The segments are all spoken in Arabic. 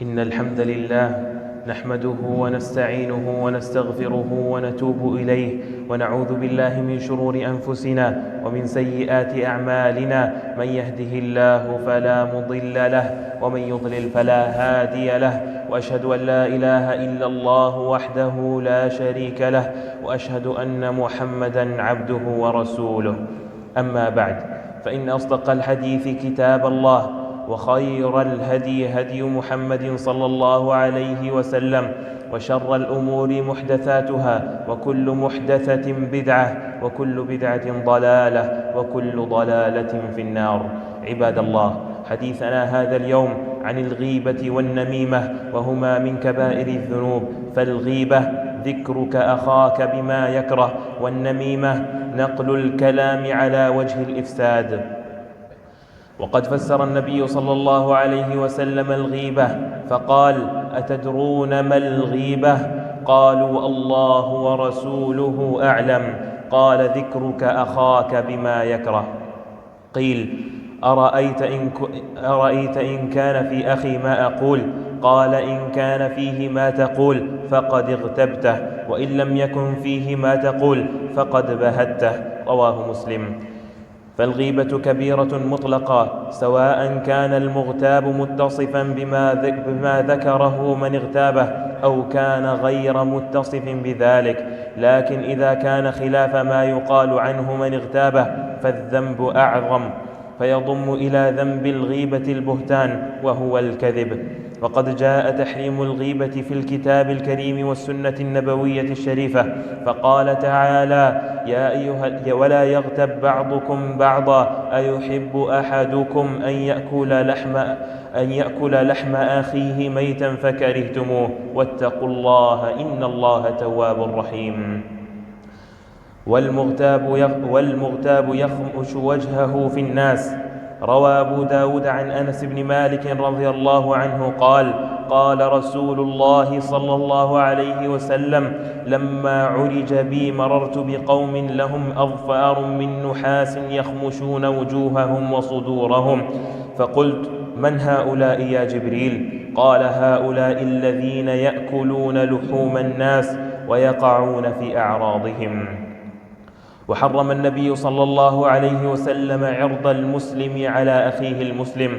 إن الحمد لله نحمده ونستعينه ونستغفره ونتوب إليه، ونعوذ بالله من شرور أنفسنا ومن سيئات أعمالنا. من يهده الله فلا مضل له، ومن يضلل فلا هادي له. وأشهد أن لا إله إلا الله وحده لا شريك له، وأشهد أن محمدًا عبده ورسوله. أما بعد، فإن أصدق الحديث كتاب الله، وخير الهدي هدي محمد صلى الله عليه وسلم، وشر الأمور محدثاتها، وكل محدثة بدعة، وكل بدعة ضلالة، وكل ضلالة في النار. عباد الله، حديثنا هذا اليوم عن الغيبة والنميمة، وهما من كبائر الذنوب. فالغيبة ذكرك أخاك بما يكره، والنميمة نقل الكلام على وجه الإفساد. وقد فسر النبي صلى الله عليه وسلم الغيبة فقال: أتدرون ما الغيبة؟ قالوا: الله ورسوله أعلم. قال: ذكرك أخاك بما يكره. قيل: أرأيت إن كان في أخي ما أقول؟ قال: إن كان فيه ما تقول فقد اغتبته، وإن لم يكن فيه ما تقول فقد بهته. رواه مسلم. فالغيبة كبيرة مطلقة، سواء كان المغتاب متصفا بما ذكره من اغتابه، أو كان غير متصف بذلك. لكن إذا كان خلاف ما يقال عنه من اغتابه فالذنب أعظم، فيضم إلى ذنب الغيبة البهتان، وهو الكذب. وقد جاء تحريم الغيبة في الكتاب الكريم والسنة النبوية الشريفة، فقال تعالى: ولا يغتب بعضكم بعضا، أيحب أحدكم أن يأكل لحم أخيه ميتا فكرهتموه، واتقوا الله إن الله تواب رحيم. والمغتاب يخمش وجهه في الناس. روى أبو داود عن أنس بن مالك رضي الله عنه قال: قال رسول الله صلى الله عليه وسلم: لما عرج بي مررت بقوم لهم أظفار من نحاس يخمشون وجوههم وصدورهم، فقلت: من هؤلاء يا جبريل؟ قال: هؤلاء الذين يأكلون لحوم الناس ويقعون في أعراضهم. وحرم النبي صلى الله عليه وسلم عرض المسلم على أخيه المسلم.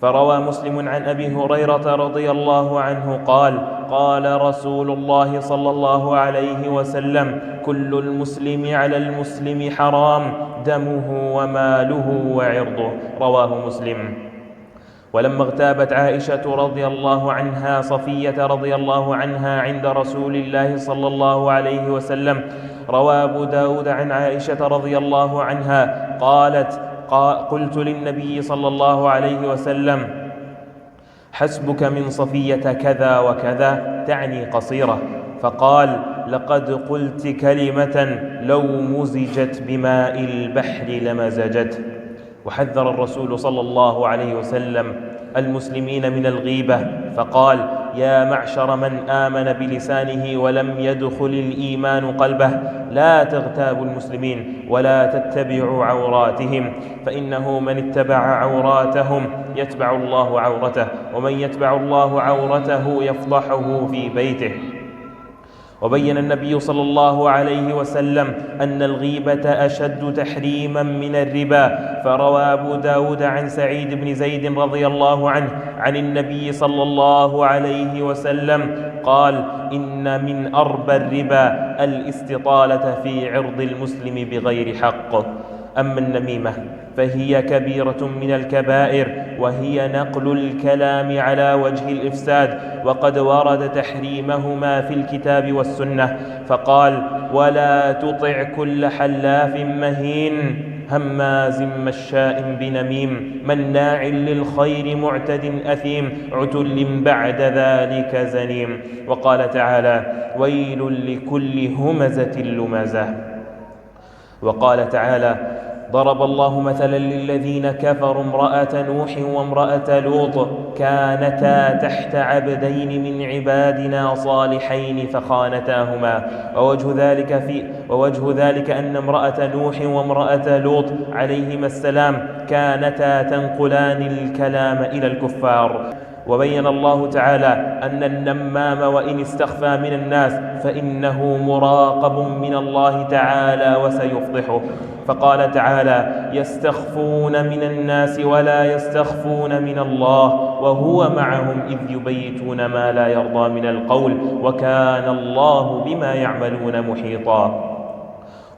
فروى مسلم عن أبي هريرة رضي الله عنه قال: قال رسول الله صلى الله عليه وسلم: كل المسلم على المسلم حرام، دمه وماله وعرضه. رواه مسلم. ولما اغتابت عائشة رضي الله عنها صفية رضي الله عنها عند رسول الله صلى الله عليه وسلم، روى أبو داود عن عائشة رضي الله عنها قالت: قلت للنبي صلى الله عليه وسلم: حسبك من صفية كذا وكذا، تعني قصيرة. فقال: لقد قلت كلمة لو مزجت بماء البحر لمزجته. وحذر الرسول صلى الله عليه وسلم المسلمين من الغيبة، فقال: يا معشر من آمن بلسانه ولم يدخل الإيمان قلبه، لا تغتابوا المسلمين ولا تتبعوا عوراتهم، فإنه من اتبع عوراتهم يتبع الله عورته، ومن يتبع الله عورته يفضحه في بيته. وبين النبي صلى الله عليه وسلم أن الغيبة أشد تحريما من الربا. فروى أبو داود عن سعيد بن زيد رضي الله عنه عن النبي صلى الله عليه وسلم قال: إن من أربى الربا الاستطالة في عرض المسلم بغير حق. أما النميمة فهي كبيرة من الكبائر، وهي نقل الكلام على وجه الإفساد، وقد ورد تحريمهما في الكتاب والسنة. فقال: ولا تطع كل حلاف مهين، هماز مشاء بنميم، مناع للخير معتد أثيم، عتل بعد ذلك زنيم. وقال تعالى: ويل لكل همزة لمزة. وقال تعالى: ضرب الله مثلا للذين كفروا امرأة نوح وامرأة لوط كانتا تحت عبدين من عبادنا صالحين فخانتاهما. ووجه ذلك أن امرأة نوح وامرأة لوط عليهما السلام كانتا تنقلان الكلام إلى الكفار، وبين الله تعالى أن النمام وإن استخفى من الناس فإنه مراقب من الله تعالى وسيفضحه. فقال تعالى: يستخفون من الناس ولا يستخفون من الله وهو معهم إذ يبيتون ما لا يرضى من القول وكان الله بما يعملون محيطا.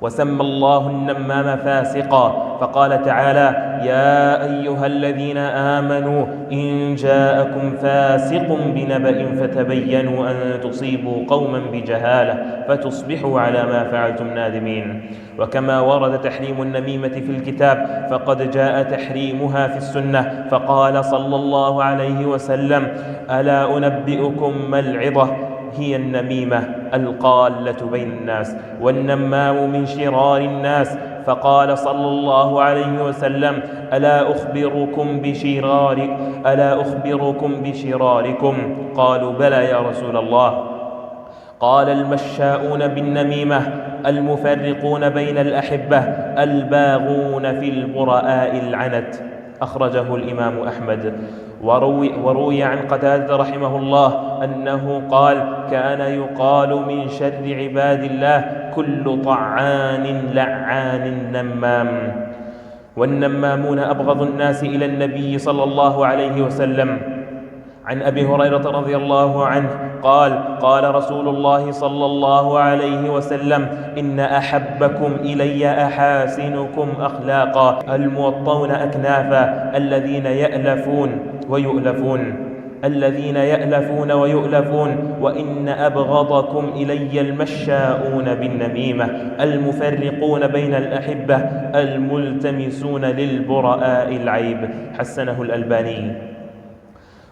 وسمى الله النمام فاسقا، فقال تعالى: يا أيها الذين آمنوا إن جاءكم فاسق بنبأ فتبينوا أن تصيبوا قوما بجهالة فتصبحوا على ما فعلتم نادمين. وكما ورد تحريم النميمة في الكتاب فقد جاء تحريمها في السنة، فقال صلى الله عليه وسلم: ألا أنبئكم ما العظة؟ هي النميمة القالة بين الناس، والنمام من شرار الناس. فقال صلى الله عليه وسلم: ألا أخبركم بشراركم؟ قالوا: بلى يا رسول الله. قال: المشاؤون بالنميمة، المفرقون بين الأحبة، الباغون في البراء العنت. أخرجه الإمام أحمد. وروي عن قتادة رحمه الله أنه قال: كان يقال من شر عباد الله كل طعان لعان نمام. والنمامون أبغض الناس إلى النبي صلى الله عليه وسلم. عن أبي هريرة رضي الله عنه قال: قال رسول الله صلى الله عليه وسلم: إن أحبكم إلي أحاسنكم أخلاقا، الموطون أكنافا، الذين يألفون ويؤلفون، وإن أبغضكم إلي المشاؤون بالنميمة، المفرقون بين الأحبة، الملتمسون للبراء العيب. حسنه الألباني.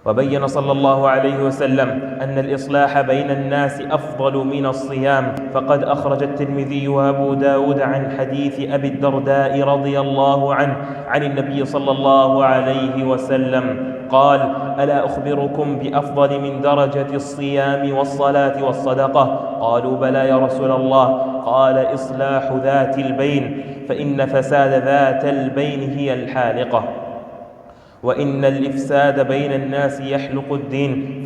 وبين صلى الله عليه وسلم أن الإصلاح بين الناس أفضل من الصيام، فقد أخرج الترمذي وأبو داود عن حديث أبي الدرداء رضي الله عنه عن النبي صلى الله عليه وسلم قال: ألا أخبركم بأفضل من درجة الصيام والصلاة والصدقة؟ قالوا: بلى يا رسول الله. قال: إصلاح ذات البين، فإن فساد ذات البين هي الحالقة، وإن الإفساد بين الناس يحلق الدين.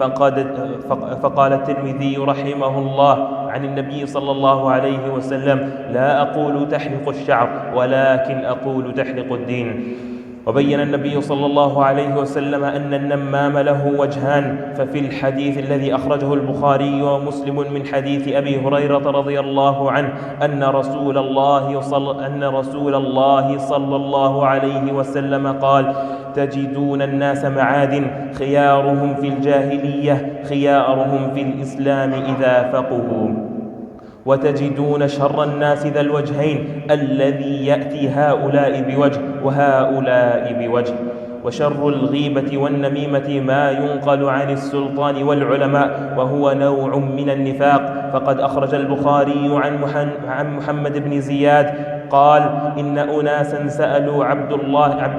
فقال الترمذي رحمه الله عن النبي صلى الله عليه وسلم: لا أقول تحلق الشعر ولكن أقول تحلق الدين. وبين النبي صلى الله عليه وسلم أن النمام له وجهان. ففي الحديث الذي أخرجه البخاري ومسلم من حديث أبي هريرة رضي الله عنه أن رسول الله صلى الله عليه وسلم قال: تجدون الناس معادن، خيارهم في الجاهلية خيارهم في الإسلام إذا فقهوا، وتجدون شر الناس ذا الوجهين، الذي يأتي هؤلاء بوجه وهؤلاء بوجه. وشر الغيبة والنميمة ما ينقل عن السلطان والعلماء، وهو نوع من النفاق. فقد أخرج البخاري عن محمد بن زياد قال: إن أناسا سألوا عبد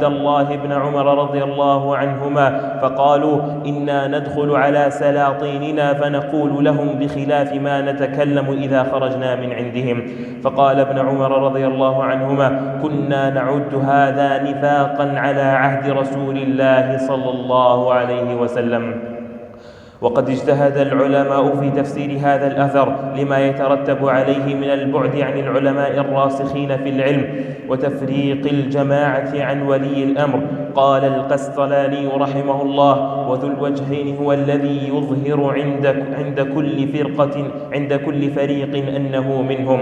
الله بن عمر رضي الله عنهما فقالوا: إنا ندخل على سلاطيننا فنقول لهم بخلاف ما نتكلم إذا خرجنا من عندهم. فقال ابن عمر رضي الله عنهما: كنا نعد هذا نفاقا على عهد رسول الله صلى الله عليه وسلم. وقد اجتهد العلماء في تفسير هذا الأثر لما يترتب عليه من البعد عن العلماء الراسخين في العلم وتفريق الجماعة عن ولي الأمر. قال القسطلاني رحمه الله: وذو الوجهين هو الذي يظهر عند كل فريق أنه منهم،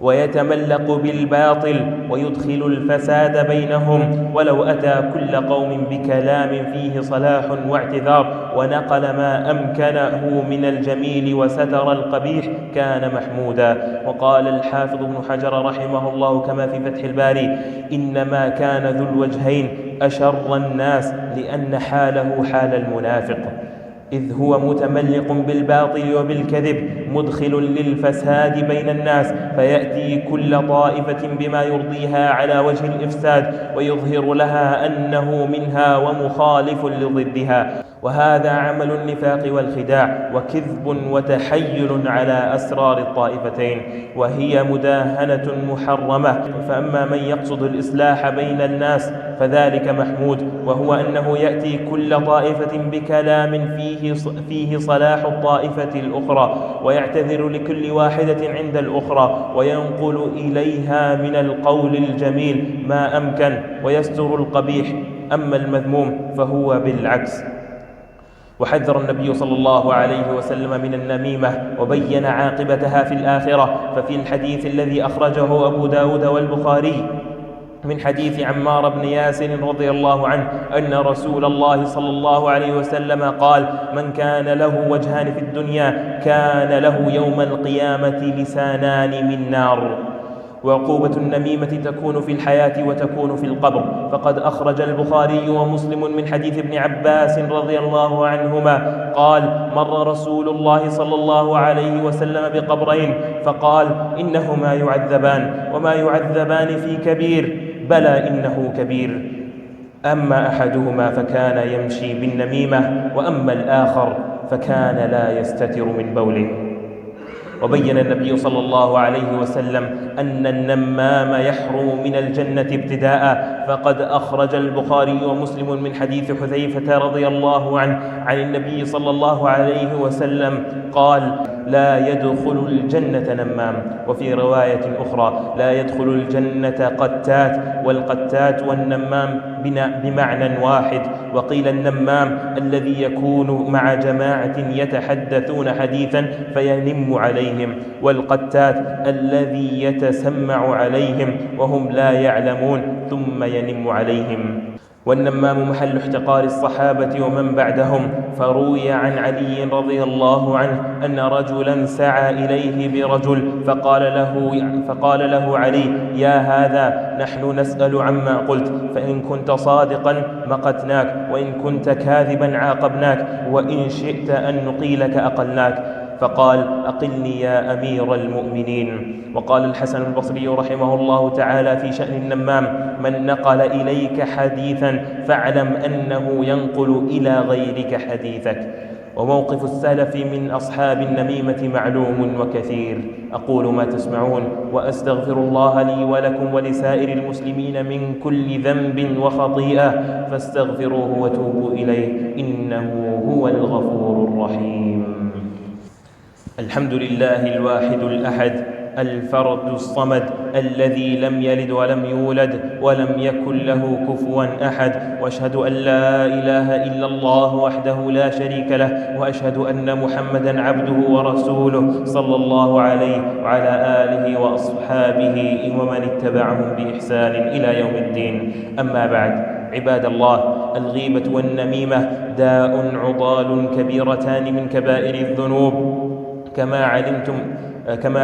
ويتملق بالباطل ويدخل الفساد بينهم، ولو أتى كل قوم بكلام فيه صلاح واعتذار ونقل ما أمكنه من الجميل وستر القبيح كان محمودا. وقال الحافظ ابن حجر رحمه الله كما في فتح الباري: إنما كان ذو الوجهين أشر الناس لأن حاله حال المنافق، إذ هو متملق بالباطل وبالكذب مدخل للفساد بين الناس، فيأتي كل طائفة بما يرضيها على وجه الإفساد ويظهر لها أنه منها ومخالف لضدها. وهذا عمل النفاق والخداع وكذب وتحيل على أسرار الطائفتين، وهي مداهنة محرمة. فأما من يقصد الإصلاح بين الناس فذلك محمود، وهو أنه يأتي كل طائفة بكلام فيه صلاح الطائفة الأخرى، ويعتذر لكل واحدة عند الأخرى، وينقل إليها من القول الجميل ما أمكن، ويستر القبيح. أما المذموم فهو بالعكس. وحذر النبي صلى الله عليه وسلم من النميمة وبين عاقبتها في الآخرة. ففي الحديث الذي أخرجه أبو داود والبخاري من حديث عمار بن ياسر رضي الله عنه أن رسول الله صلى الله عليه وسلم قال: من كان له وجهان في الدنيا كان له يوم القيامة لسانان من نار. وعقوبة النميمة تكون في الحياة وتكون في القبر. فقد أخرج البخاري ومسلم من حديث ابن عباس رضي الله عنهما قال: مر رسول الله صلى الله عليه وسلم بقبرين فقال: إنهما يعذبان وما يعذبان في كبير، بلى إنه كبير. أما أحدهما فكان يمشي بالنميمة، وأما الآخر فكان لا يستتر من بوله. وبين النبي صلى الله عليه وسلم أن النمام يحرم من الجنة ابتداء. فقد أخرج البخاري ومسلم من حديث حذيفة رضي الله عنه عن النبي صلى الله عليه وسلم قال: لا يدخل الجنة نمام. وفي رواية أخرى: لا يدخل الجنة قتات. والقتات والنمام بمعنى واحد. وقيل النمام الذي يكون مع جماعة يتحدثون حديثا فينم عليهم، والقتات الذي يتسمع عليهم وهم لا يعلمون ثم ينم عليهم. والنمام محل احتقار الصحابة ومن بعدهم. فروي عن علي رضي الله عنه أن رجلا سعى إليه برجل فقال له علي: يا هذا، نحن نسأل عما قلت، فإن كنت صادقا مقتناك، وإن كنت كاذبا عاقبناك، وإن شئت أن نقيلك أقلناك. فقال: أقلني يا أمير المؤمنين. وقال الحسن البصري رحمه الله تعالى في شأن النمام: من نقل إليك حديثا فاعلم أنه ينقل إلى غيرك حديثك. وموقف السلف من أصحاب النميمة معلوم وكثير. أقول ما تسمعون، وأستغفر الله لي ولكم ولسائر المسلمين من كل ذنب وخطيئة، فاستغفروه وتوبوا إليه، إنه هو الغفور الرحيم. الحمد لله الواحد الأحد الفرد الصمد الذي لم يلد ولم يولد ولم يكن له كفوا أحد. وأشهد أن لا إله إلا الله وحده لا شريك له، وأشهد أن محمدا عبده ورسوله صلى الله عليه وعلى آله وأصحابه ومن اتبعهم بإحسان إلى يوم الدين. أما بعد، عباد الله، الغيبة والنميمة داء عضال كبيرتان من كبائر الذنوب، كما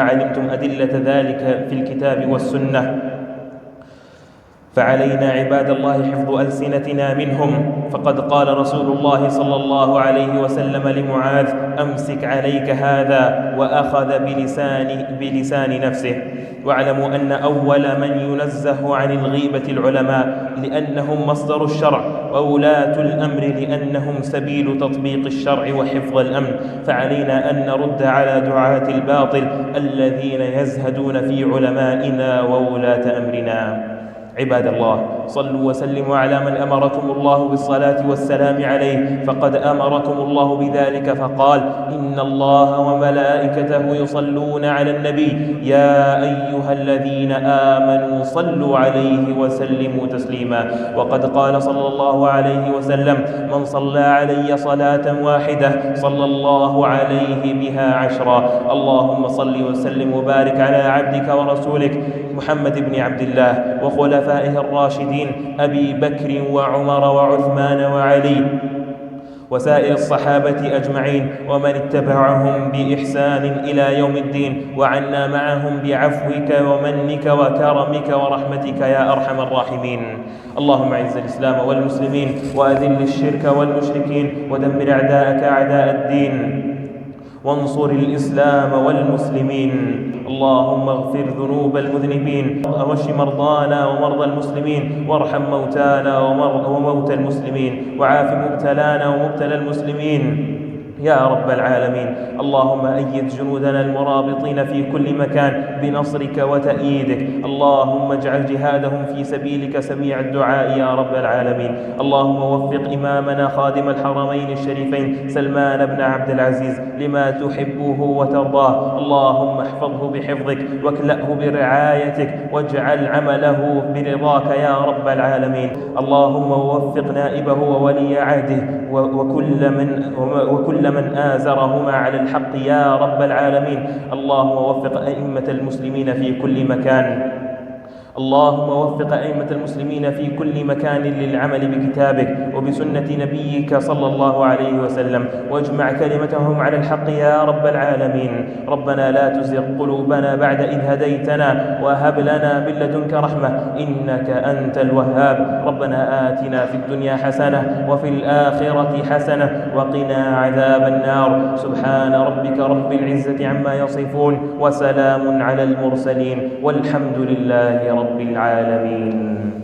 علمتم أدلة ذلك في الكتاب والسنة. فعلينا عباد الله حفظ ألسنتنا منهم. فقد قال رسول الله صلى الله عليه وسلم لمعاذ: أمسك عليك هذا، وأخذ بلسان نفسه. واعلموا أن أول من ينزه عن الغيبة العلماء، لأنهم مصدر الشرع، وولاة الأمر لأنهم سبيل تطبيق الشرع وحفظ الأمن. فعلينا أن نرد على دعاة الباطل الذين يزهدون في علمائنا وولاة أمرنا. عباد الله، صلوا وسلموا على من أمركم الله بالصلاة والسلام عليه. فقد أمركم الله بذلك فقال: إن الله وملائكته يصلون على النبي يا أيها الذين آمنوا صلوا عليه وسلموا تسليما. وقد قال صلى الله عليه وسلم: من صلى علي صلاة واحدة صلى الله عليه بها 10. اللهم صل وسلم وبارك على عبدك ورسولك محمد بن عبد الله وخلفائه الراشدين أبي بكر وعمر وعثمان وعلي وسائر الصحابة أجمعين ومن اتبعهم بإحسان إلى يوم الدين، وعنا معهم بعفوك ومنك وكرمك ورحمتك يا أرحم الراحمين. اللهم أعز الإسلام والمسلمين، وأذل الشرك والمشركين، ودمر أعداءك أعداء الدين، وانصر الإسلام والمسلمين. اللهم اغفر ذنوب المذنبين، واشف مرضانا ومرضى المسلمين، وارحم موتانا وموتى المسلمين، وعاف مبتلانا ومبتلى المسلمين يا رب العالمين. اللهم أيد جنودنا المرابطين في كل مكان بنصرك وتأييدك. اللهم اجعل جهادهم في سبيلك سميع الدعاء يا رب العالمين. اللهم وفق إمامنا خادم الحرمين الشريفين سلمان بن عبد العزيز لما تحبه وترضاه. اللهم احفظه بحفظك واكلأه برعايتك، واجعل عمله برضاك يا رب العالمين. اللهم وفق نائبه وولي عهده وكل من آزرهما على الحق يا رب العالمين. اللهم وفق أئمة المسلمين في كل مكان. اللهم وفق أئمة المسلمين في كل مكان للعمل بكتابك وبسنة نبيك صلى الله عليه وسلم، واجمع كلمتهم على الحق يا رب العالمين. ربنا لا تزغ قلوبنا بعد إذ هديتنا، وهب لنا من لدنك رحمة إنك أنت الوهاب. ربنا آتنا في الدنيا حسنة وفي الآخرة حسنة وقنا عذاب النار. سبحان ربك رب العزة عما يصفون، وسلام على المرسلين، والحمد لله رب العالمين.